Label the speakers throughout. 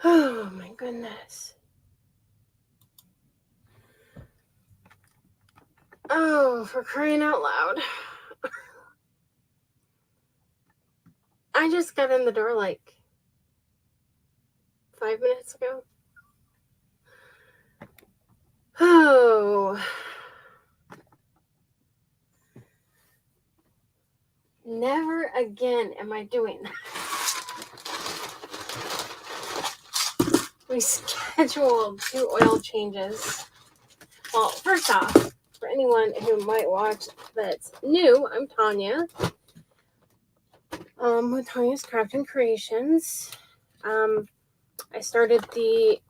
Speaker 1: Oh my goodness. Oh, for crying out loud. I just got in the door like 5 minutes ago. Oh. Never again am I doing that. We scheduled 2 oil changes. Well, first off, for anyone who might watch that's new, I'm Tonya. With Tonya's Craft and Creations. I started the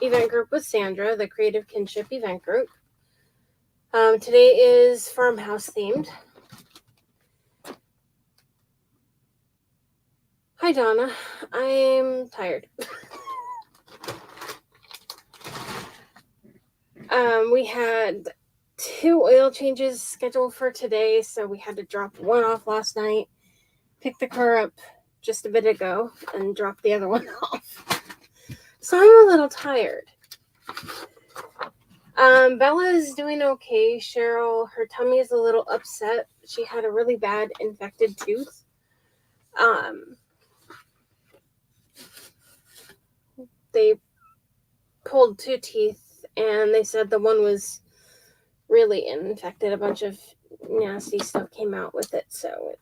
Speaker 1: event group with Sandra, the Creative Kinship Event Group. Today is Farmhouse themed. Hi, Donna. I'm tired. We had 2 oil changes scheduled for today, so we had to drop one off last night, pick the car up just a bit ago, and drop the other one off. So I'm a little tired. Bella is doing okay. Cheryl, her tummy is a little upset. She had a really bad infected tooth. They pulled 2 teeth, and they said the one was really infected. A bunch of nasty stuff came out with it, so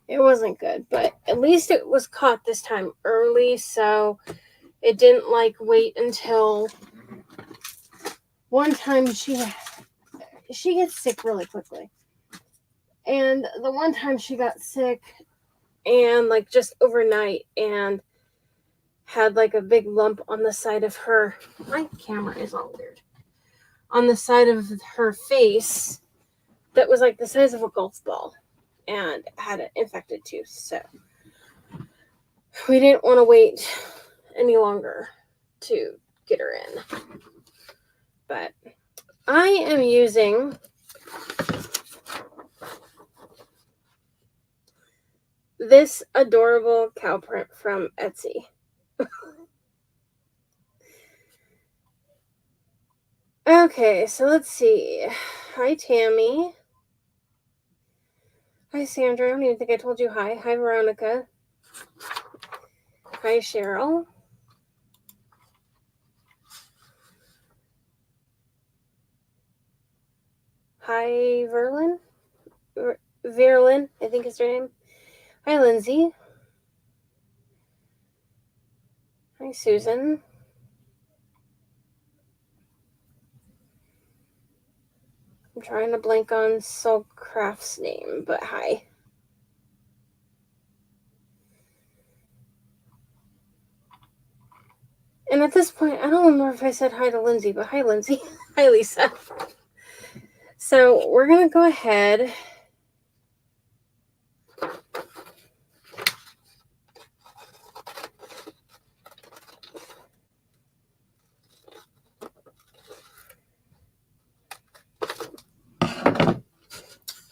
Speaker 1: it wasn't good. But at least it was caught this time early, so it didn't wait until one time she gets sick really quickly. And the one time she got sick and just overnight and had a big lump on the side of her, my camera is all weird, on the side of her face that was the size of a golf ball and had an infected tooth. So we didn't want to wait any longer to get her in. But I am using this adorable cow print from Etsy. Okay, so let's see. Hi, Tammy. Hi, Sandra. I don't even think I told you hi. Hi, Veronica. Hi, Cheryl. Hi, Verlin, I think is her name. Hi, Lindsay. Hi, Susan. I'm trying to blank on Soulcraft's name, but hi. And at this point, I don't remember if I said hi to Lindsay, but hi, Lindsay. Hi, Lisa. So we're going to go ahead.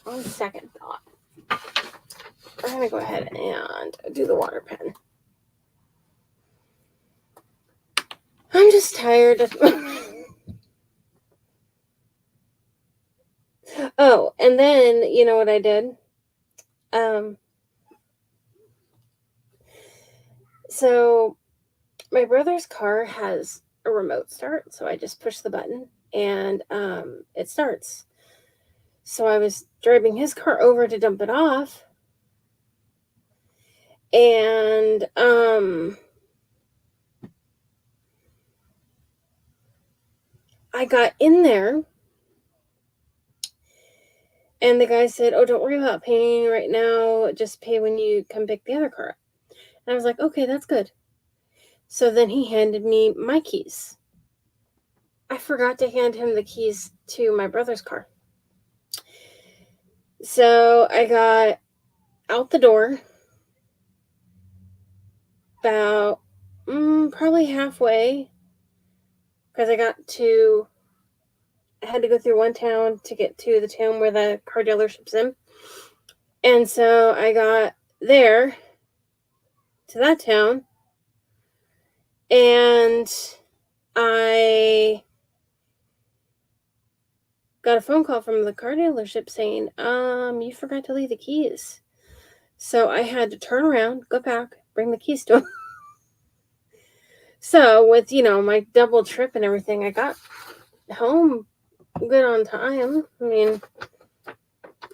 Speaker 1: On second thought, we're going to go ahead and do the water pen. I'm just tired. Oh, and then, you know what I did? So my brother's car has a remote start, so I just push the button and it starts. So I was driving his car over to dump it off, and I got in there, and the guy said, "Oh, don't worry about paying right now. Just pay when you come pick the other car up." And I was like, "Okay, that's good." So then he handed me my keys. I forgot to hand him the keys to my brother's car. So I got out the door about probably halfway, because I had to go through one town to get to the town where the car dealership's in. And so I got there to that town, And I got a phone call from the car dealership saying, you forgot to leave the keys. So I had to turn around, go back, bring the keys to him. So with, my double trip and everything, I got home good on time. I mean,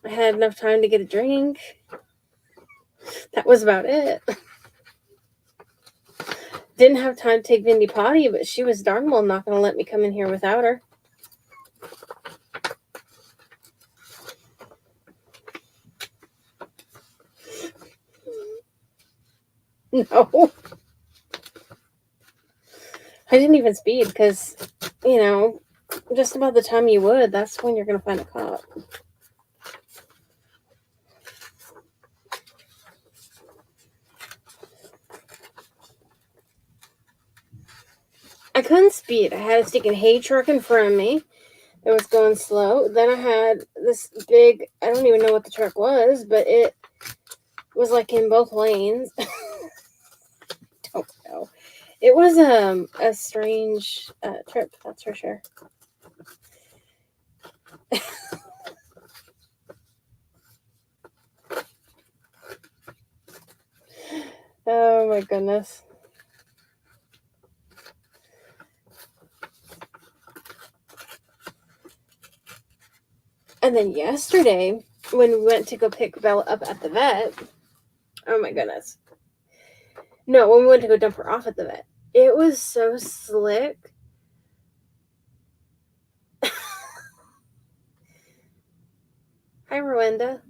Speaker 1: I had enough time to get a drink. That was about it. Didn't have time to take Vindy potty, but she was darn well not going to let me come in here without her. No. I didn't even speed because, just about the time you would, that's when you're going to find a cop. I couldn't speed. I had a stinking hay truck in front of me. It was going slow. Then I had this big, I don't even know what the truck was, but it was like in both lanes. Don't know. It was a strange trip, that's for sure. Oh my goodness. And then yesterday, when we went to go pick Bella up at the vet, oh my goodness. No, when we went to go dump her off at the vet, it was so slick. Hi, Rowena.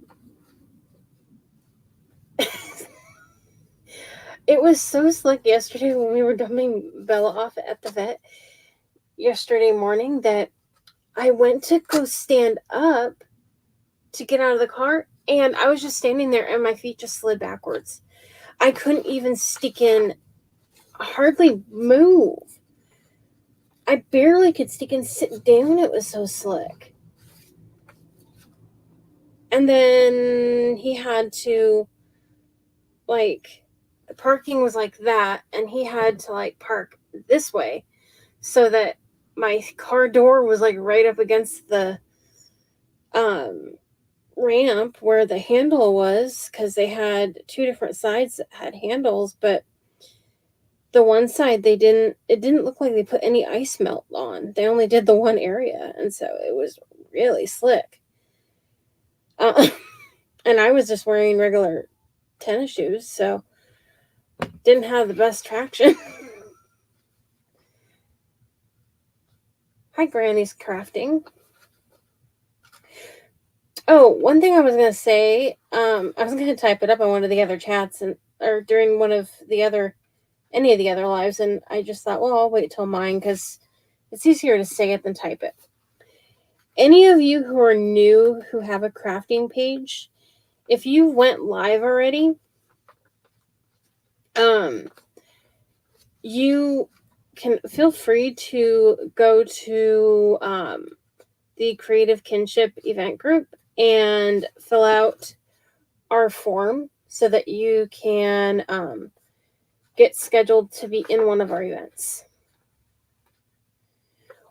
Speaker 1: It was so slick yesterday when we were dumping Bella off at the vet yesterday morning that I went to go stand up to get out of the car, and I was just standing there and my feet just slid backwards. I couldn't even hardly move. I barely could stick and sit down. It was so slick. And then he had to, parking was like that, and he had to, park this way so that my car door was, right up against the ramp where the handle was, because they had two different sides that had handles, but the one side it didn't look like they put any ice melt on. They only did the one area, and so it was really slick. And I was just wearing regular tennis shoes, so didn't have the best traction. Hi, Granny's Crafting. Oh, one thing I was going to say, I was going to type it up on one of the other chats or during any of the other lives, and I just thought, well, I'll wait till mine because it's easier to say it than type it. Any of you who are new who have a crafting page, if you went live already, you can feel free to go to the Creative Kinship Event Group and fill out our form so that you can get scheduled to be in one of our events.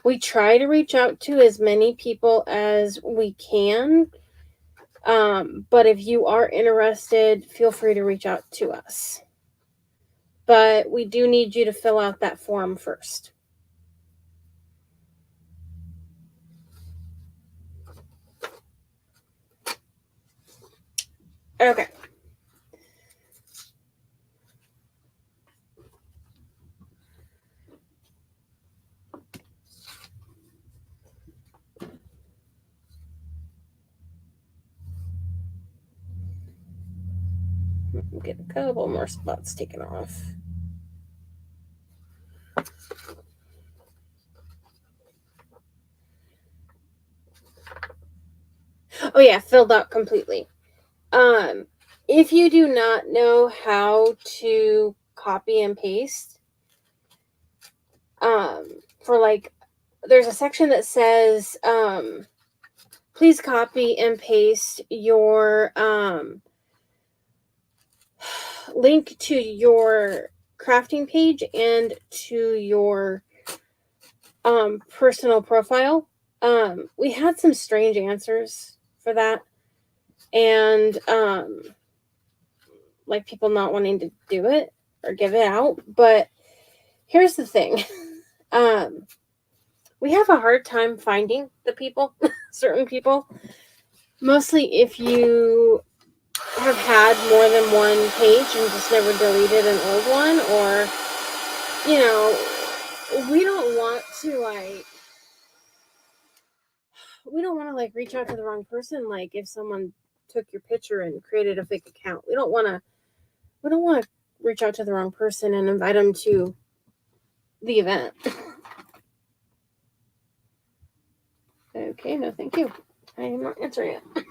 Speaker 1: We try to reach out to as many people as we can, but if you are interested, feel free to reach out to us. But we do need you to fill out that form first. Okay. Get a couple more spots taken off. Oh yeah, filled out completely. If you do not know how to copy and paste, there's a section that says, please copy and paste your link to your crafting page and to your personal profile. We had some strange answers for that, and like people not wanting to do it or give it out. But here's the thing. We have a hard time finding the people, certain people, mostly if you have had more than one page and just never deleted an old one, or, you know, we don't want to reach out to the wrong person. Like if someone took your picture and created a fake account, we don't want to reach out to the wrong person and invite them to the event. Okay, no thank you. I am not answering it.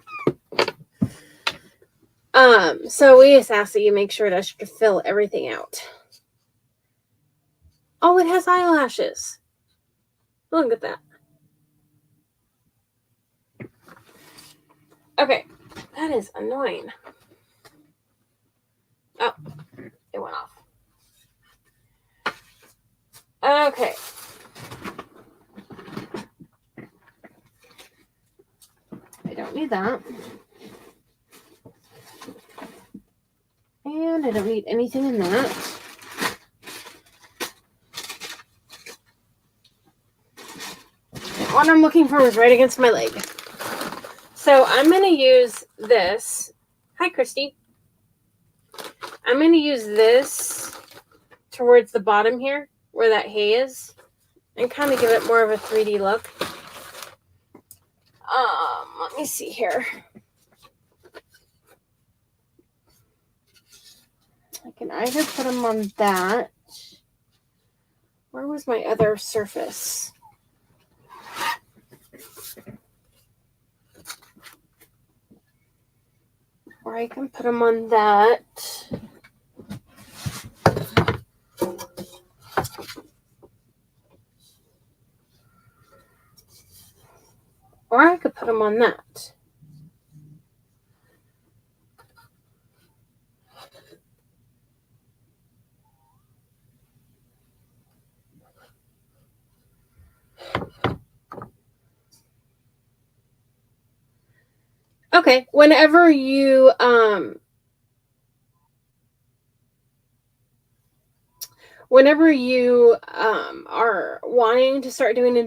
Speaker 1: So we just ask that you make sure to fill everything out. Oh, it has eyelashes. Look at that. Okay, that is annoying. Oh, it went off. Okay. I don't need that. And I don't need anything in that. And what I'm looking for is right against my leg. So I'm going to use this. Hi, Christy. I'm going to use this towards the bottom here, where that hay is, and kind of give it more of a 3D look. Let me see here. I can either put them on that. Where was my other surface? Or I can put them on that. Or I could put them on that. Okay, whenever you are wanting to start doing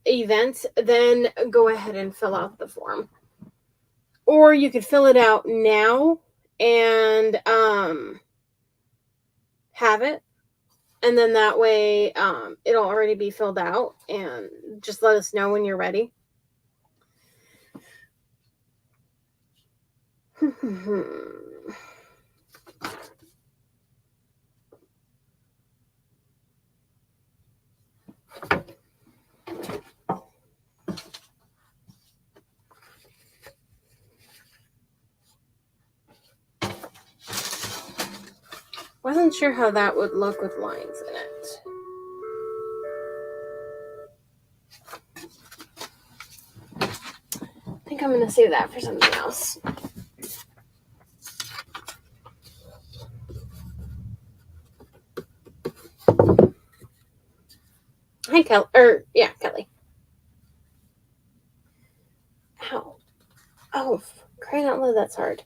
Speaker 1: events, then go ahead and fill out the form. Or you could fill it out now and have it. And then that way it'll already be filled out, and just let us know when you're ready. Wasn't sure how that would look with lines in it. I think I'm going to save that for something else. Hi, Kelly. Ow. Oh, crying out loud, that's hard.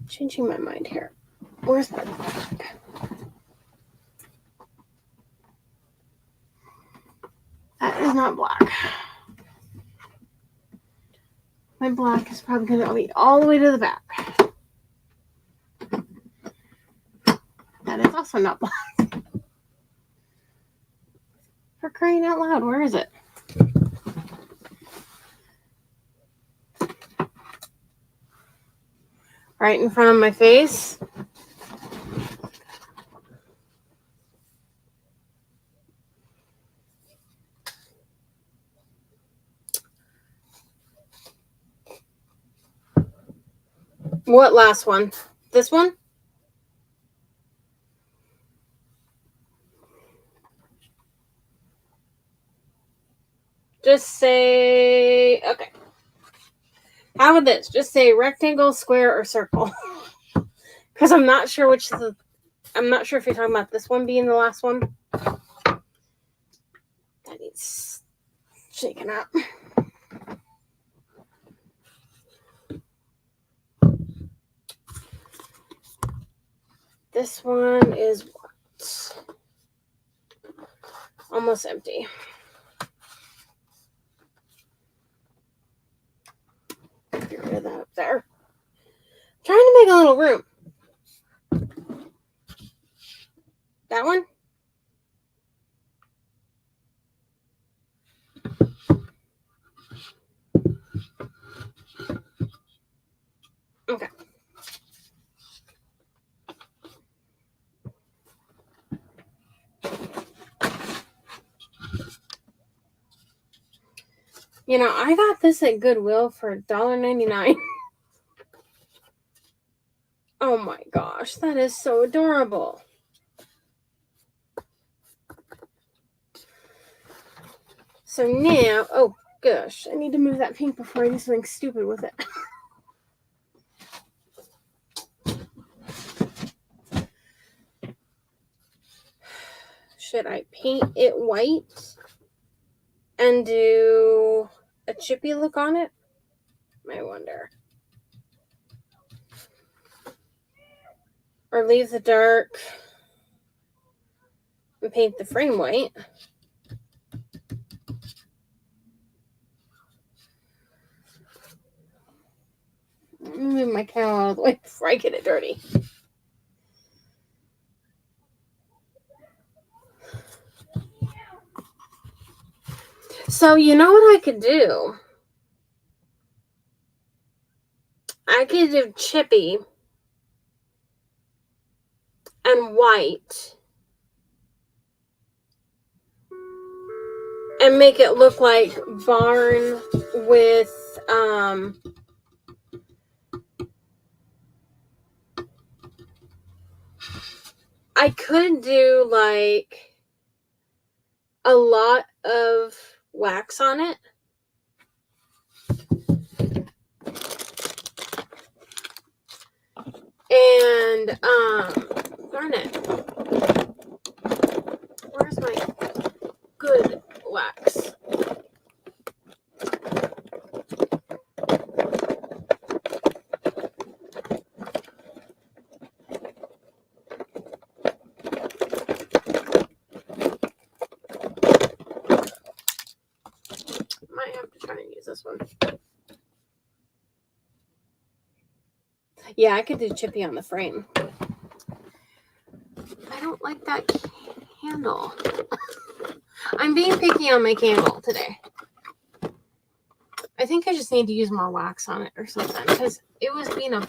Speaker 1: Changing my mind here. Where's my black? That is not black. My black is probably going to be all the way to the back. That is also not black. For crying out loud, where is it? Right in front of my face. What last one? This one? Just say, okay. How about this? Just say rectangle, square, or circle. Because I'm not sure which is I'm not sure if you're talking about this one being the last one. That needs shaken up. This one is what? Almost empty. Get rid of that up there. Trying to make a little room. That one? Okay. You know, I got this at Goodwill for $1.99. Oh my gosh, that is so adorable. So now, oh gosh, I need to move that pink before I do something stupid with it. Should I paint it white and do a chippy look on it? I wonder. Or leave the dark and paint the frame white. Let me move my camera out of the way before I get it dirty. So you know what I could do? I could do chippy and white and make it look like barn with I could do like a lot of wax on it. And darn it. Where's my good wax? Might have to try and use this one. Yeah, I could do chippy on the frame. I don't like that candle. I'm being picky on my candle today. I think I just need to use more wax on it or something because it was being a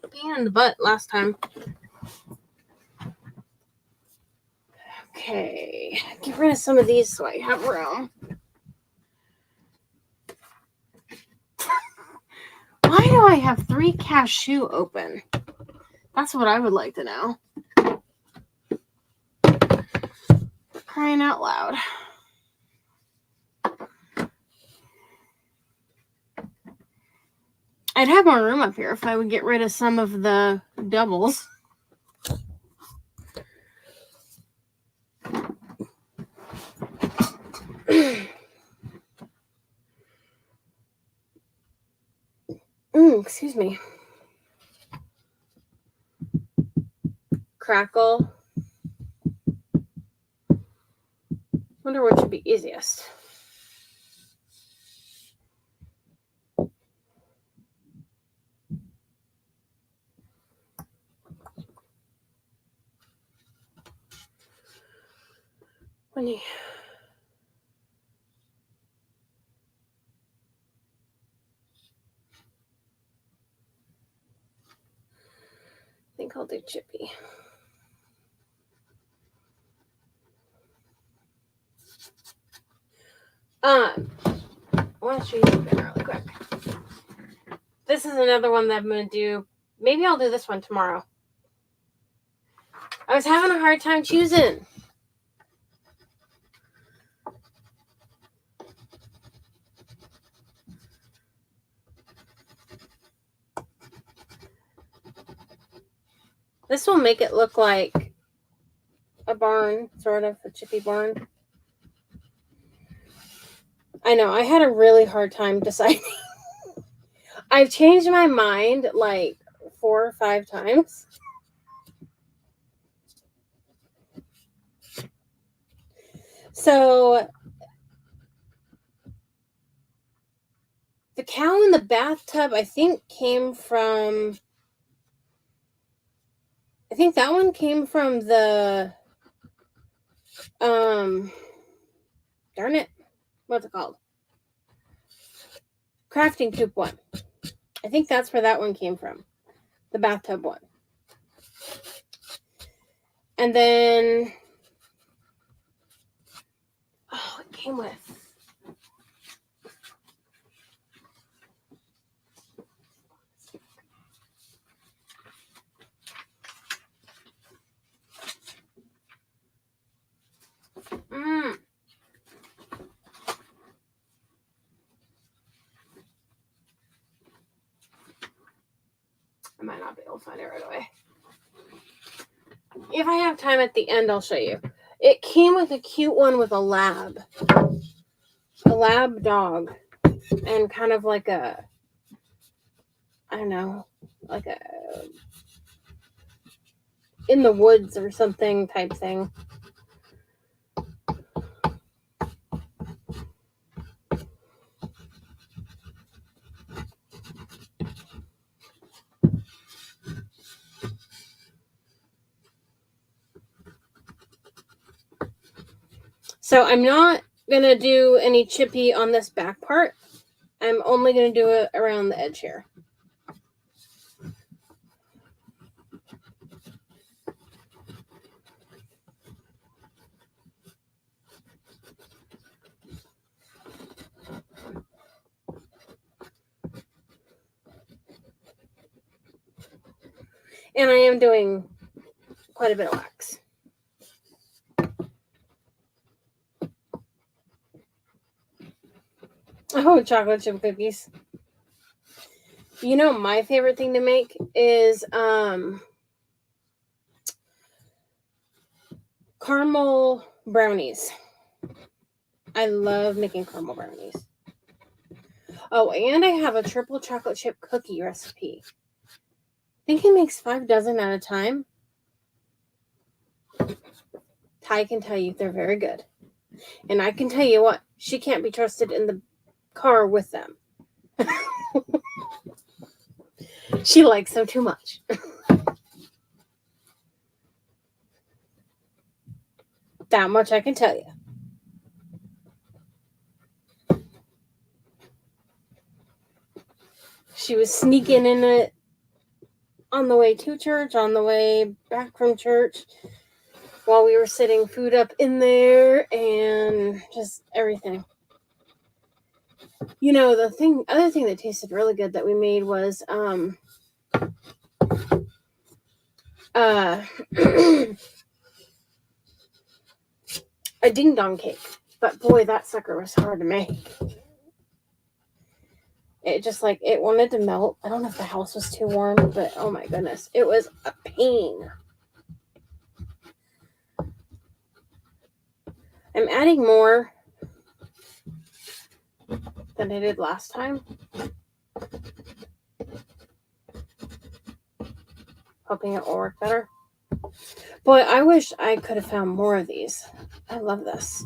Speaker 1: pain in the butt last time. Okay, get rid of some of these so I have room. Why do I have 3 cashew open? That's what I would like to know. Crying out loud. I'd have more room up here if I would get rid of some of the doubles. Excuse me. Crackle. Wonder what should be easiest. When you I think I'll do chippy. I want to show you something really quick. This is another one that I'm going to do. Maybe I'll do this one tomorrow. I was having a hard time choosing. This will make it look like a barn, sort of, a chippy barn. I know, I had a really hard time deciding. I've changed my mind like 4 or 5 times. So the cow in the bathtub, I think that one came from the, darn it, what's it called? Crafting coop one. I think that's where that one came from. The bathtub one. And then, it came with, I might not be able to find it right away. If I have time at the end, I'll show you. It came with a cute one with a lab dog, and kind of like a, I don't know, like a in the woods or something type thing. So I'm not going to do any chippy on this back part. I'm only going to do it around the edge here. And I am doing quite a bit of wax. Oh, chocolate chip cookies. You know, my favorite thing to make is caramel brownies. I love making caramel brownies. Oh, and I have a triple chocolate chip cookie recipe. I think it makes 5 dozen at a time. Ty can tell you they're very good. And I can tell you what, she can't be trusted in the car with them. She likes them too much. That much I can tell you. She was sneaking in it on the way to church, on the way back from church, while we were setting food up in there, and just everything. You know, the other thing that tasted really good that we made was a ding dong cake. But boy, that sucker was hard to make. It just it wanted to melt. I don't know if the house was too warm, but oh my goodness, it was a pain. I'm adding more than I did last time. Hoping it will work better. Boy, I wish I could have found more of these. I love this.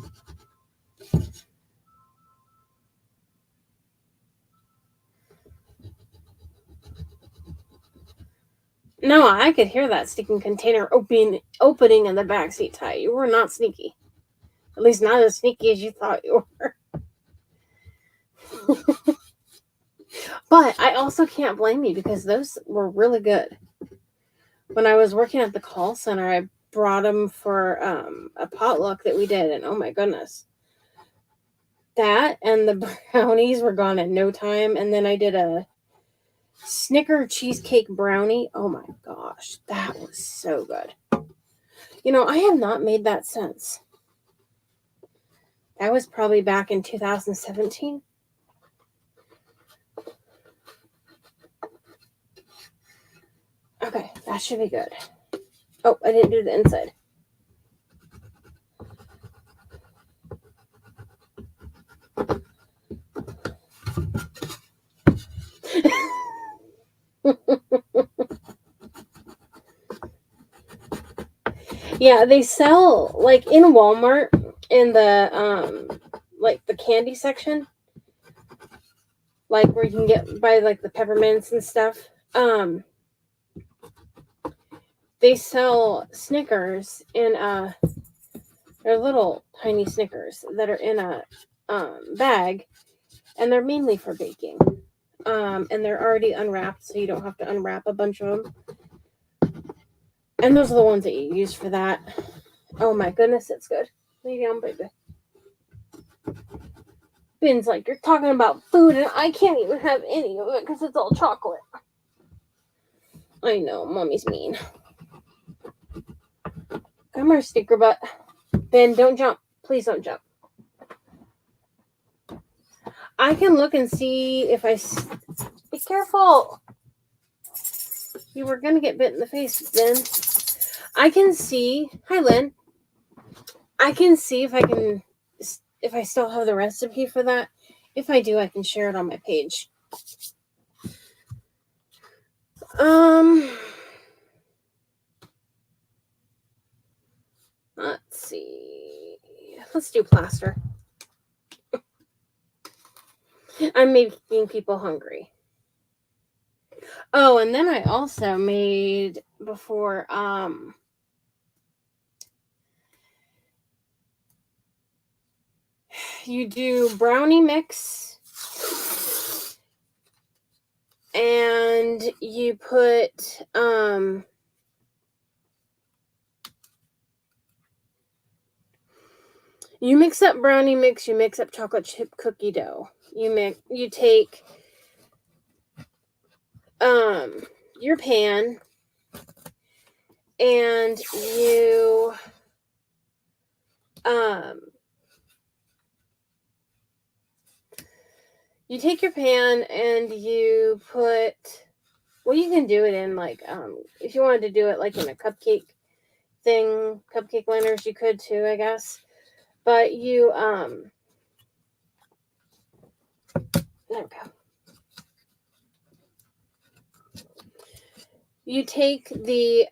Speaker 1: No, I could hear that stinking container opening in the backseat, Ty. You were not sneaky. At least not as sneaky as you thought you were. But I also can't blame you because those were really good. When I was working at the call center, I brought them for a potluck that we did, and oh my goodness. That and the brownies were gone in no time, and then I did a Snicker cheesecake brownie. Oh my gosh, that was so good. You know, I have not made that since. That was probably back in 2017. Okay, that should be good. Oh, I didn't do the inside. Yeah, they sell like in Walmart in the like the candy section, like where you can get buy like the peppermints and stuff. They sell Snickers in they're little tiny Snickers that are in a bag, and they're mainly for baking. And they're already unwrapped, so you don't have to unwrap a bunch of them. And those are the ones that you use for that. Oh my goodness, it's good. Lay down, baby. Ben's like, you're talking about food, and I can't even have any of it because it's all chocolate. I know, mommy's mean. Come here, stinker butt. Ben, don't jump. Please don't jump. I can look and see if I... Be careful. You were going to get bit in the face, Ben. I can see... Hi, Lynn. I can see if I still have the recipe for that. If I do, I can share it on my page. Let's see. Let's do plaster. I'm making people hungry. Oh, and then I also made before you do brownie mix and you put you mix up brownie mix, you mix up chocolate chip cookie dough. You take your pan and you take your pan and you put, well, you can do it in like if you wanted to do it like in a cupcake liners, you could too, I guess. But you there we go. You take the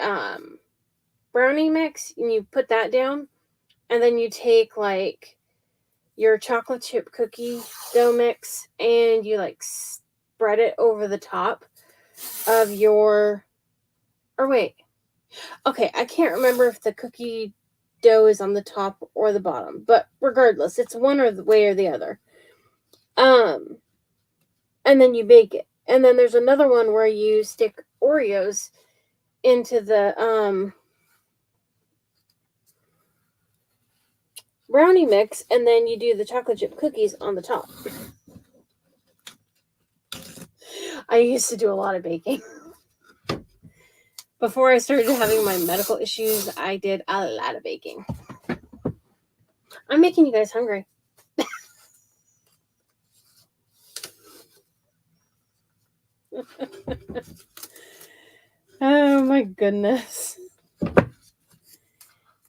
Speaker 1: brownie mix and you put that down, and then you take like your chocolate chip cookie dough mix and you like spread it over the top of your, or wait, okay, I can't remember if the cookie dough is on the top or the bottom, but regardless, it's one or the way or the other. And then you bake it. And then there's another one where you stick Oreos into the brownie mix, and then you do the chocolate chip cookies on the top. I used to do a lot of baking. Before I started having my medical issues, I did a lot of baking. I'm making you guys hungry. Oh my goodness.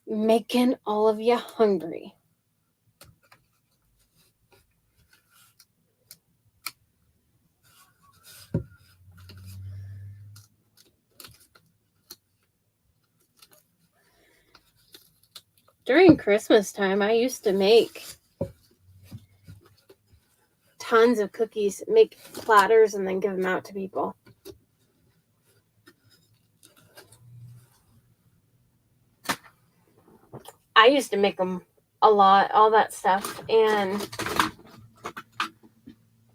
Speaker 1: Making all of you hungry. During Christmas time, I used to make tons of cookies, make platters, and then give them out to people. I used to make them a lot, all that stuff, and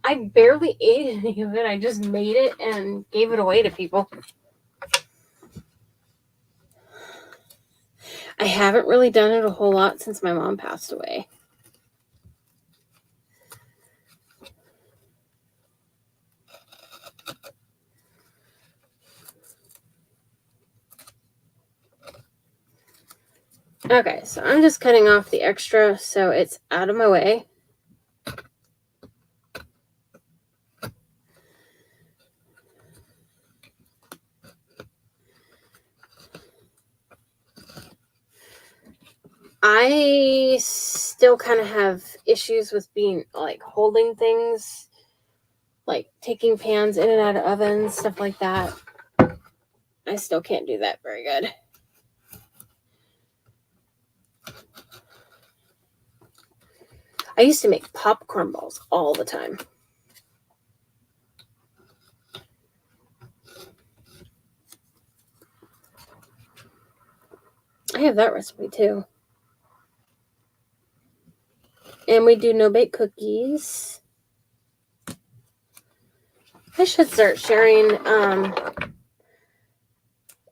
Speaker 1: I barely ate any of it. I just made it and gave it away to people. I haven't really done it a whole lot since my mom passed away. Okay, so I'm just cutting off the extra so it's out of my way. I still kind of have issues with being like holding things, like taking pans in and out of ovens, stuff like that. I still can't do that very good. I used to make popcorn balls all the time. I have that recipe too. And we do no-bake cookies. I should start sharing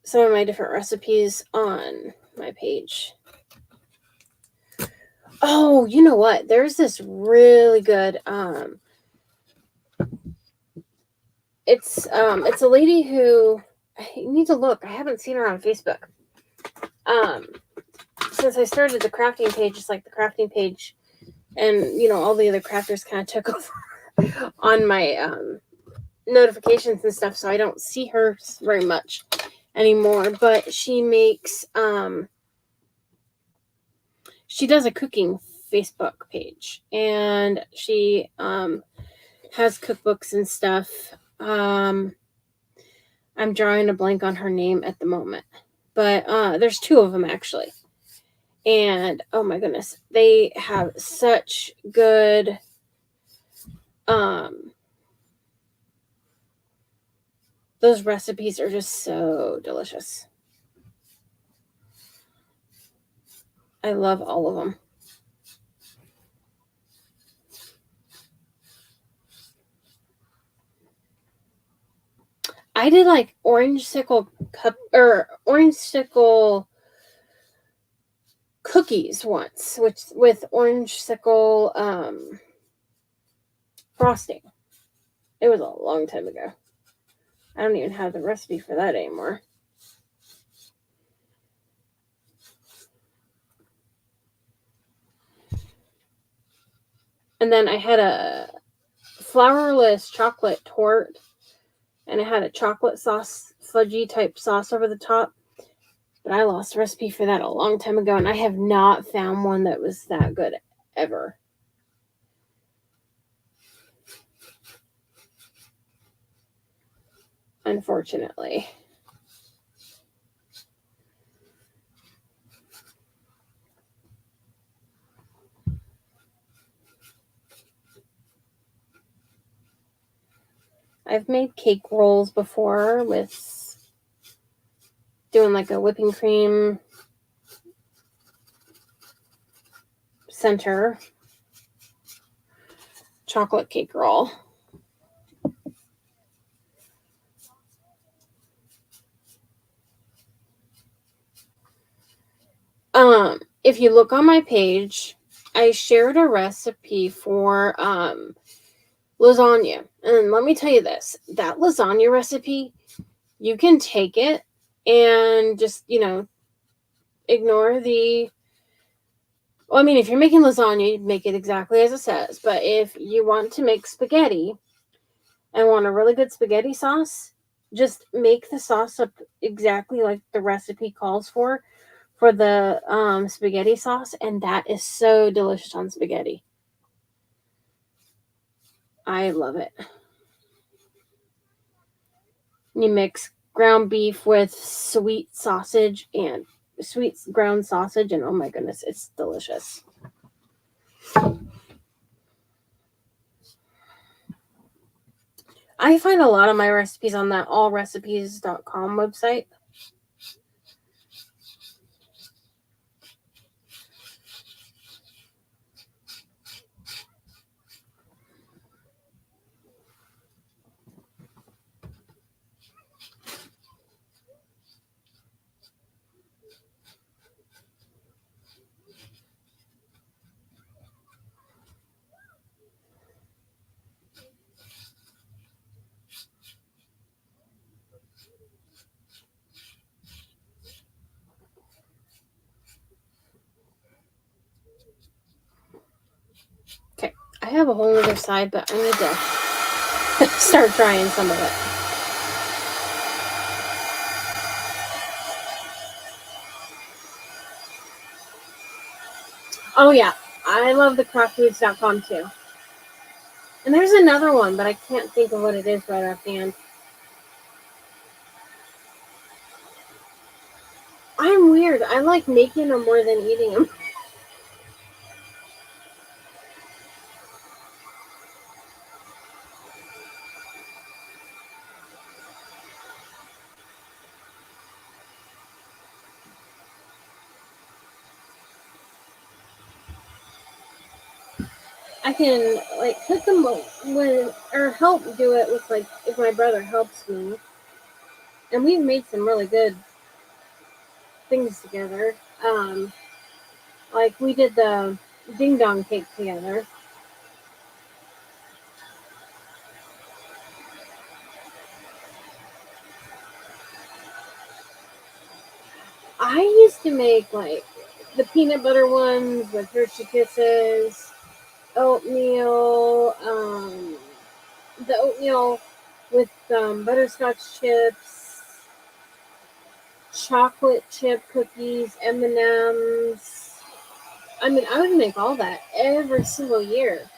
Speaker 1: some of my different recipes on my page. Oh, you know what? There's this really good it's a lady who, I need to look. I haven't seen her on Facebook. Since I started the crafting page, it's like the crafting page, and all the other crafters kind of took over on my notifications and stuff, so I don't see her very much anymore. But she makes she does a cooking Facebook page, and she has cookbooks and stuff. I'm drawing a blank on her name at the moment, but there's two of them actually. And oh my goodness, they have such good those recipes are just so delicious. I love all of them. I did like orange sickle cookies once, which with orange sickle frosting. It was a long time ago. I don't even have the recipe for that anymore. And then I had a flourless chocolate torte, and it had a chocolate sauce, fudgy type sauce over the top. But I lost the recipe for that a long time ago, and I have not found one that was that good ever. Unfortunately. I've made cake rolls before with doing like a whipping cream center chocolate cake roll. If you look on my page, I shared a recipe for lasagna. And let me tell you this, that lasagna recipe, you can take it and just, ignore the... Well, I mean, if you're making lasagna, make it exactly as it says. But if you want to make spaghetti and want a really good spaghetti sauce, just make the sauce up exactly like the recipe calls for the spaghetti sauce, and that is so delicious on spaghetti. I love it. You mix ground beef with sweet ground sausage, and oh my goodness, it's delicious. I find a lot of my recipes on that allrecipes.com website. Okay, I have a whole other side, but I need to start trying some of it. Oh, yeah. I love the craftfoods.com too. And there's another one, but I can't think of what it is right offhand. I'm weird. I like making them more than eating them. I can like cook them or help do it with like if my brother helps me. And we've made some really good things together. Like we did the ding dong cake together. I used to make like the peanut butter ones with Hershey Kisses, oatmeal, the oatmeal with butterscotch chips, chocolate chip cookies, M&Ms. I mean, I would make all that every single year.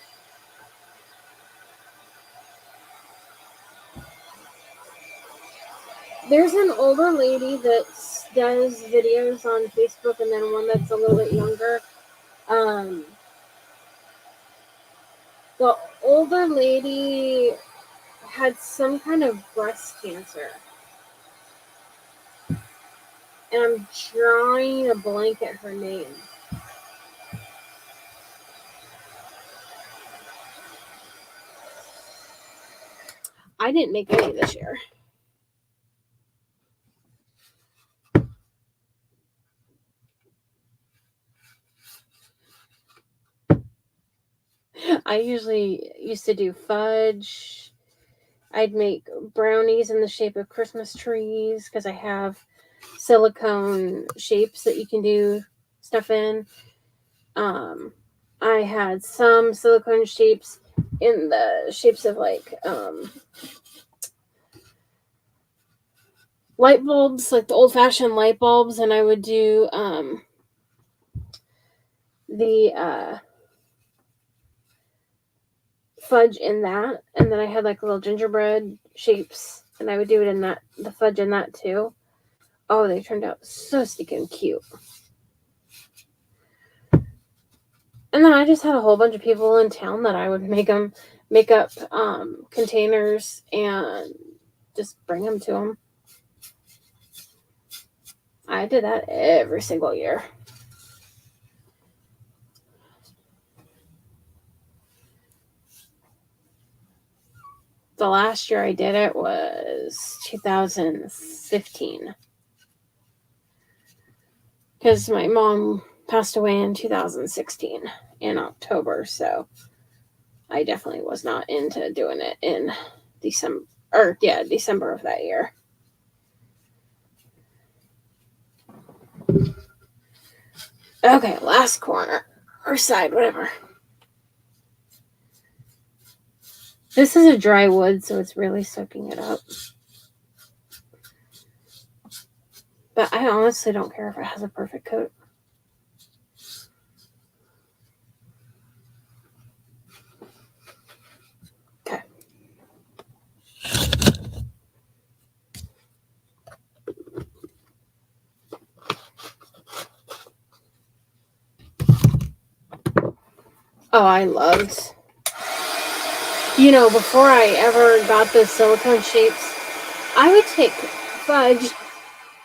Speaker 1: There's an older lady that does videos on Facebook, and then one that's a little bit younger. Um, the older lady had some kind of breast cancer. And I'm drawing a blank at her name. I didn't make any this year. I usually used to do fudge. I'd make brownies in the shape of Christmas trees because I have silicone shapes that you can do stuff in. I had some silicone shapes in the shapes of like light bulbs, like the old-fashioned light bulbs, and I would do the fudge in that, and then I had like little gingerbread shapes, and I would do it in that, the fudge in that too. Oh, they turned out so stinking cute. And then I just had a whole bunch of people in town that I would make up containers and just bring them to them. I did that every single year. The last year I did it was 2015. Because my mom passed away in 2016 in October, so I definitely was not into doing it in December of that year. Okay, last corner or side, whatever. This is a dry wood, so it's really soaking it up. But I honestly don't care if it has a perfect coat. Okay. Oh, I loved, before I ever got those silicone shapes, I would take fudge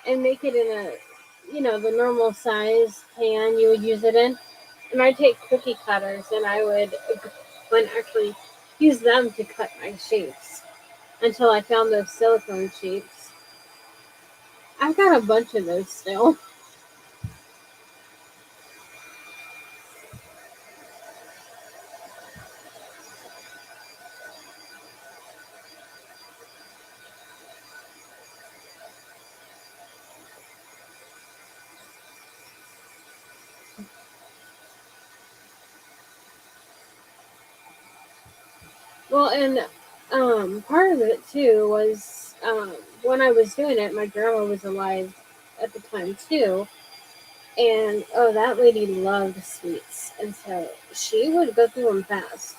Speaker 1: and make it in the normal size pan you would use it in. And I'd take cookie cutters and I would actually use them to cut my shapes until I found those silicone shapes. I've got a bunch of those still. Well, and part of it too was when I was doing it, my grandma was alive at the time too, And oh, that lady loved sweets, and so she would go through them fast.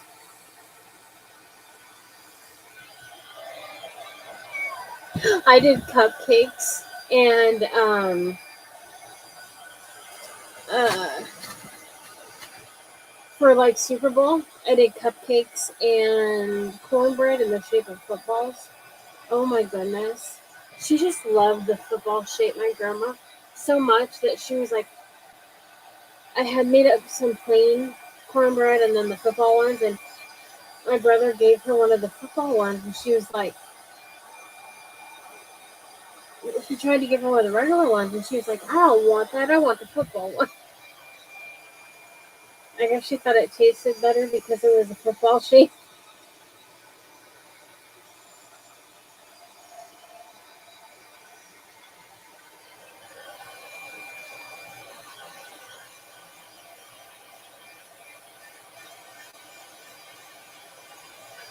Speaker 1: I did cupcakes and uh for like Super Bowl, I did cupcakes and cornbread in the shape of footballs. Oh my goodness. She just loved the football shape, my grandma, so much that she was like, I had made up some plain cornbread and then the football ones, and my brother gave her one of the football ones, and she was like, she tried to give her one of the regular ones, and she was like, I don't want that, I want the football one. I guess she thought it tasted better because it was a football shape.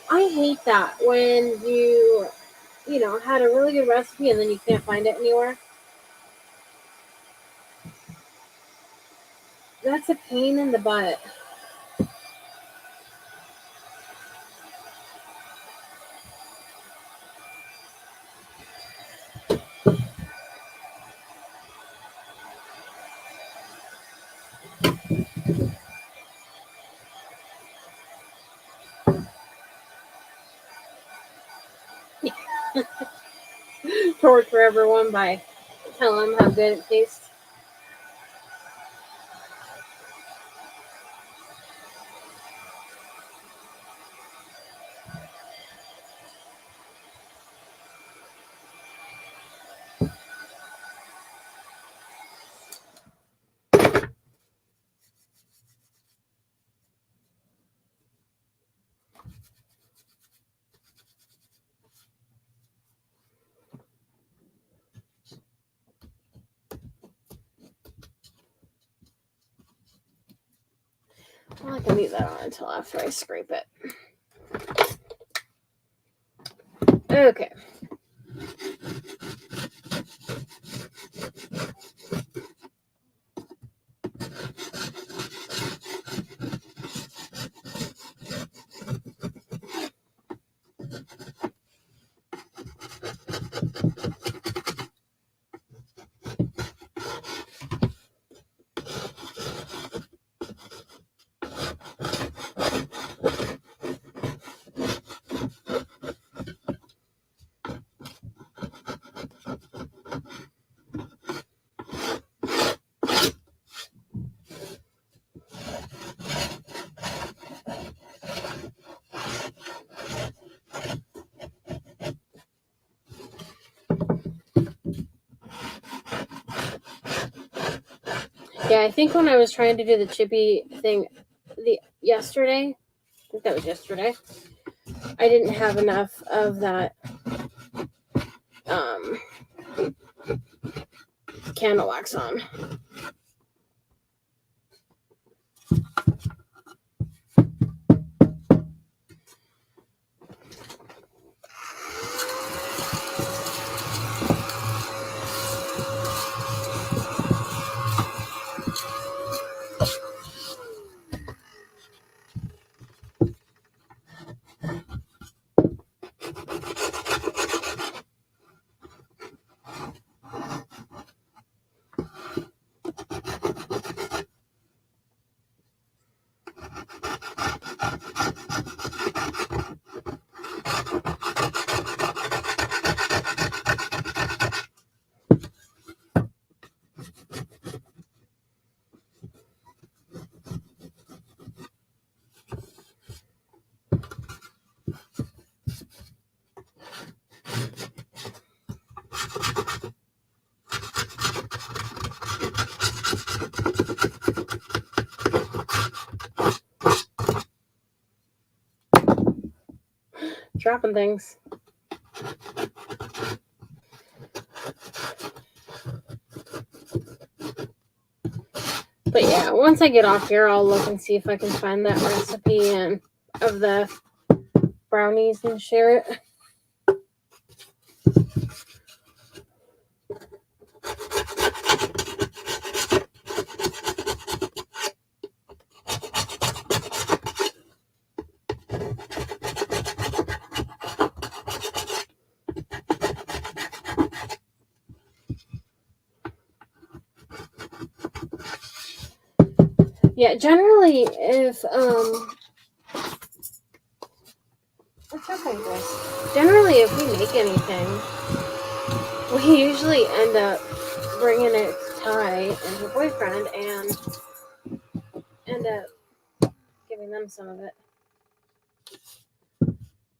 Speaker 1: I hate that when you had a really good recipe and then you can't find it anywhere. That's a pain in the butt. Torture everyone by telling them how good it tastes. Well, I can leave that on until after I scrape it. Okay. Yeah, I think when I was trying to do the chippy thing yesterday, I think that was yesterday, I didn't have enough of that um, candle wax on. Dropping things. But yeah, once I get off here, I'll look and see if I can find that recipe and of the brownies and share it. Yeah, generally, if it's okay, Grace. Generally, if we make anything, we usually end up bringing it to Ty and her boyfriend and end up giving them some of it.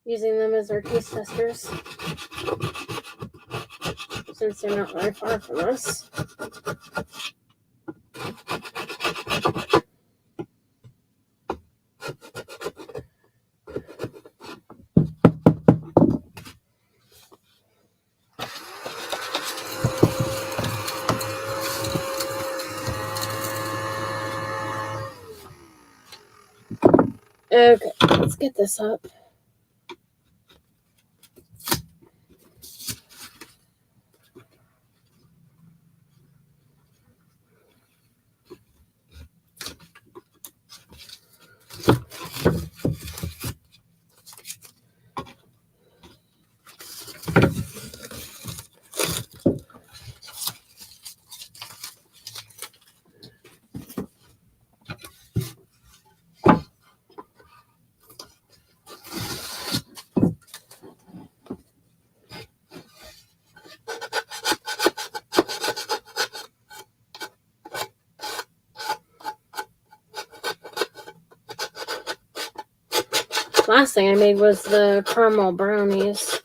Speaker 1: Using them as our taste testers. Since they're not very far from us. Okay, let's get this up. Last thing I made was the caramel brownies.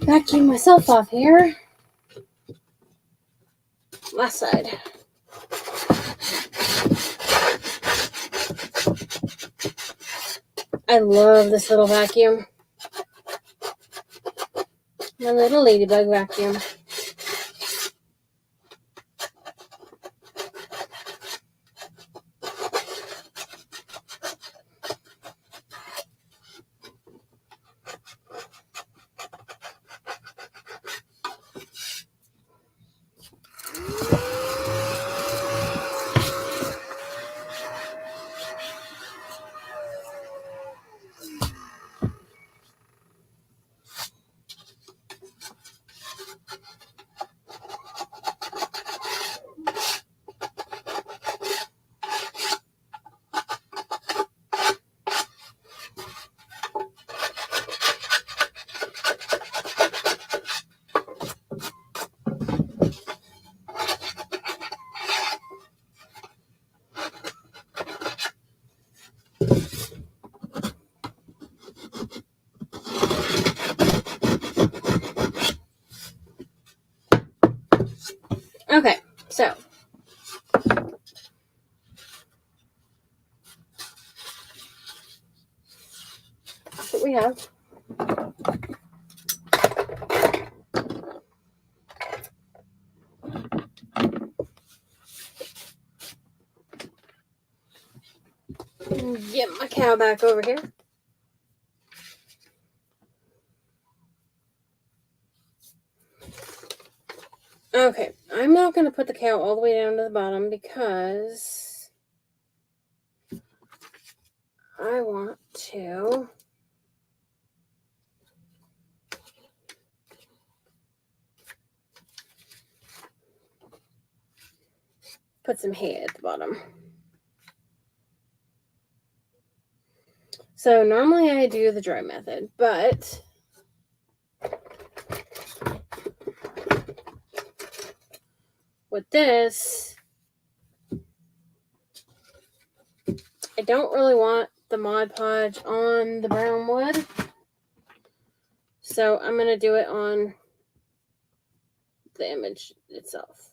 Speaker 1: Vacuum myself off here. Last side. I love this little vacuum. My little ladybug vacuum. Okay, so that's what we have. Get my cow back over here. Okay, I'm not going to put the cow all the way down to the bottom because I want to put some hay at the bottom. So normally I do the dry method, but with this, I don't really want the Mod Podge on the brown wood. So I'm going to do it on the image itself.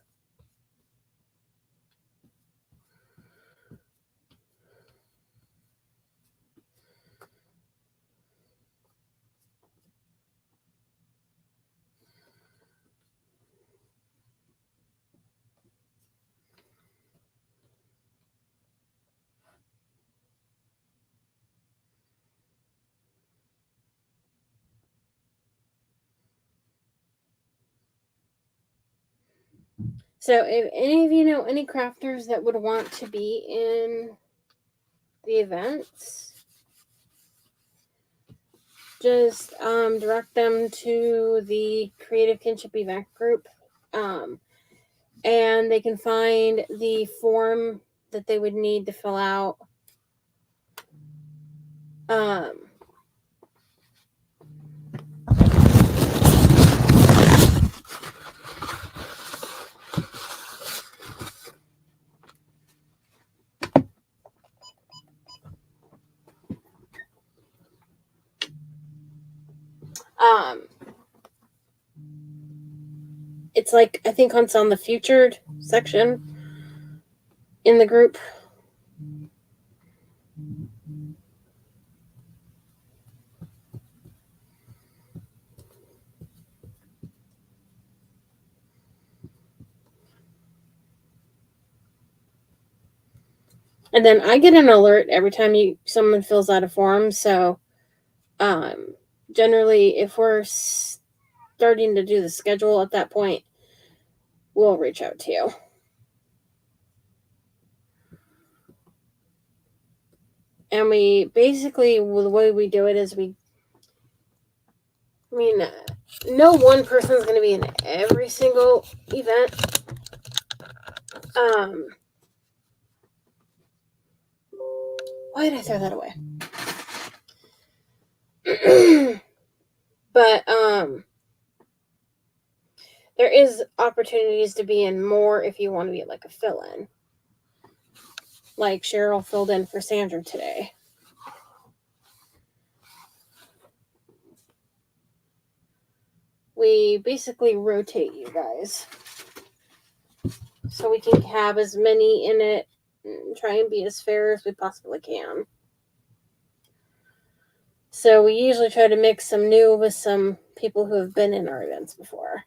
Speaker 1: So if any of you know any crafters that would want to be in the events, just direct them to the Creative Kinship Event Group, and they can find the form that they would need to fill out. It's like, I think it's on the featured section in the group. And then I get an alert every time someone fills out a form. So generally, if we're starting to do the schedule at that point, we'll reach out to you. And we basically, the way we do it is no one person is going to be in every single event. Why did I throw that away? But there is opportunities to be in more if you want to be like a fill-in. Like Cheryl filled in for Sandra today. We basically rotate you guys, so we can have as many in it and try and be as fair as we possibly can. So we usually try to mix some new with some people who have been in our events before.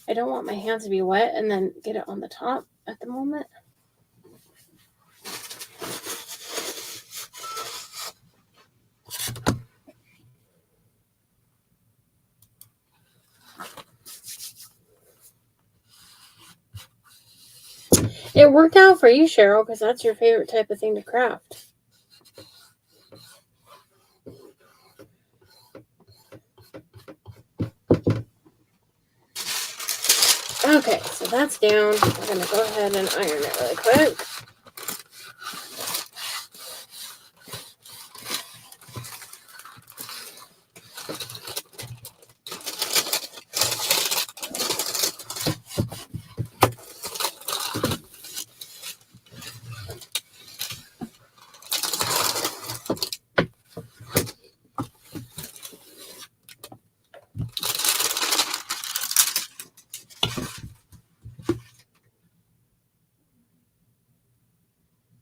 Speaker 1: I don't want my hands to be wet and then get it on the top at the moment. It worked out for you, Cheryl, because that's your favorite type of thing to craft. Okay, so that's down. We're going to go ahead and iron it really quick.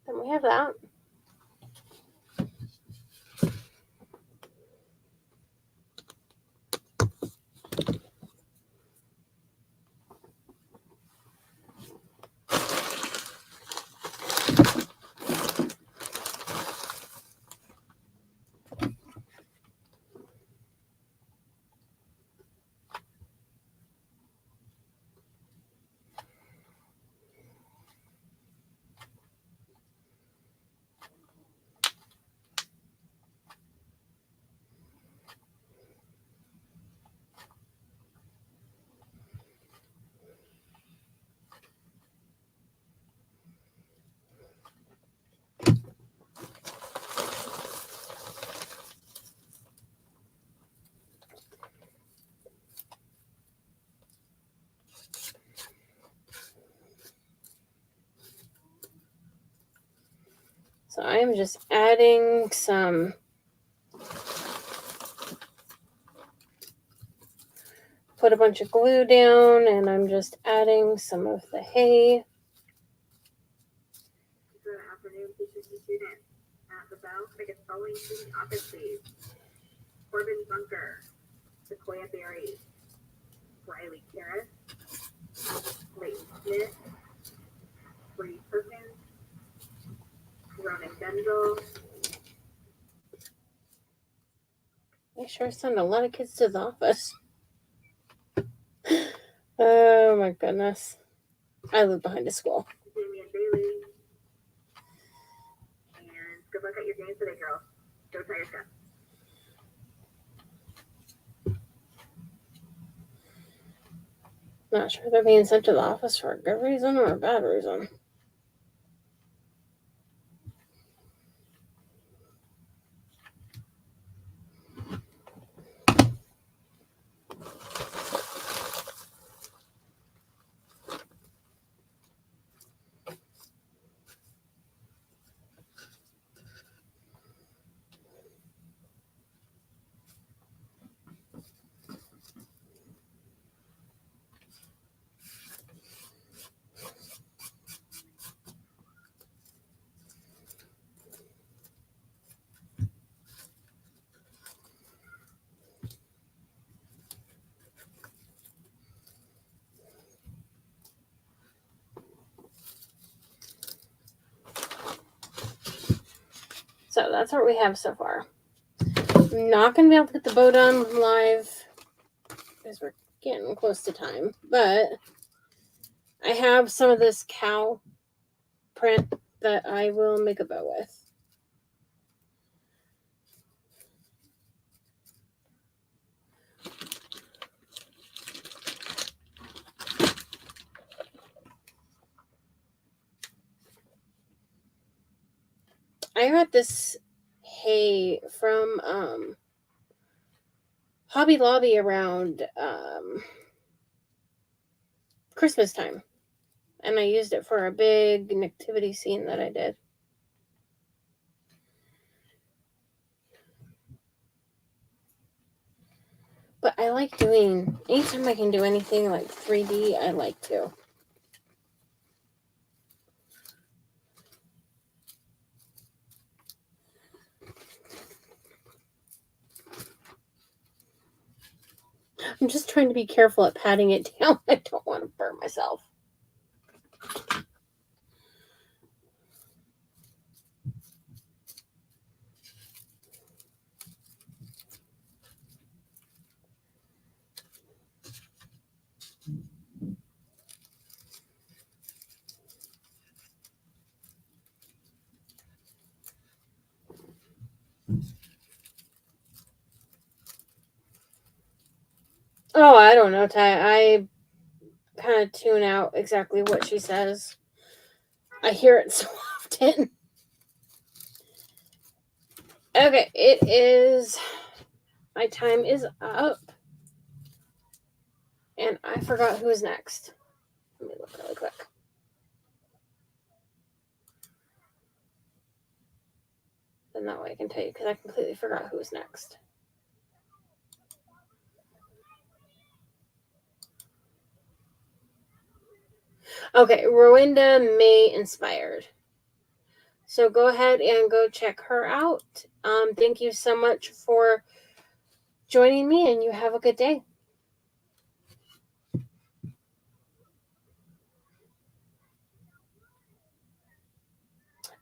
Speaker 1: Then we have that. So I am just adding some put a bunch of glue down, and I'm just adding some of the hay.
Speaker 2: Good afternoon, teachers and students. At the bell, could I get the following student office, please? Corbin Bunker, Sequoia Berry, Riley Karras, Clayton Smith, Bree Perkins, Ronan Denzel.
Speaker 1: I sure send a lot of kids to the office. Oh my goodness. I live behind a school.
Speaker 2: Damian Bailey. And good luck at your games today, girls. Go Tigers go.
Speaker 1: Not sure they're being sent to the office for a good reason or a bad reason. So that's what we have so far. I'm not going to be able to get the bow done live because we're getting close to time. But I have some of this cow print that I will make a bow with. I got this hay from Hobby Lobby around Christmas time. And I used it for a big nativity scene that I did. But I like doing, anytime I can do anything like 3D, I like to. I'm just trying to be careful at patting it down. I don't want to burn myself. Oh, I don't know, Ty. I kind of tune out exactly what she says. I hear it so often. Okay, it is. My time is up. And I forgot who's next. Let me look really quick. Then that way I can tell you because I completely forgot who was next. Okay, Rowena Mae Inspired. So go ahead and go check her out. Thank you so much for joining me, and you have a good day.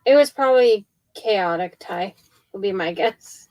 Speaker 1: It was probably chaotic, Ty, would be my guess.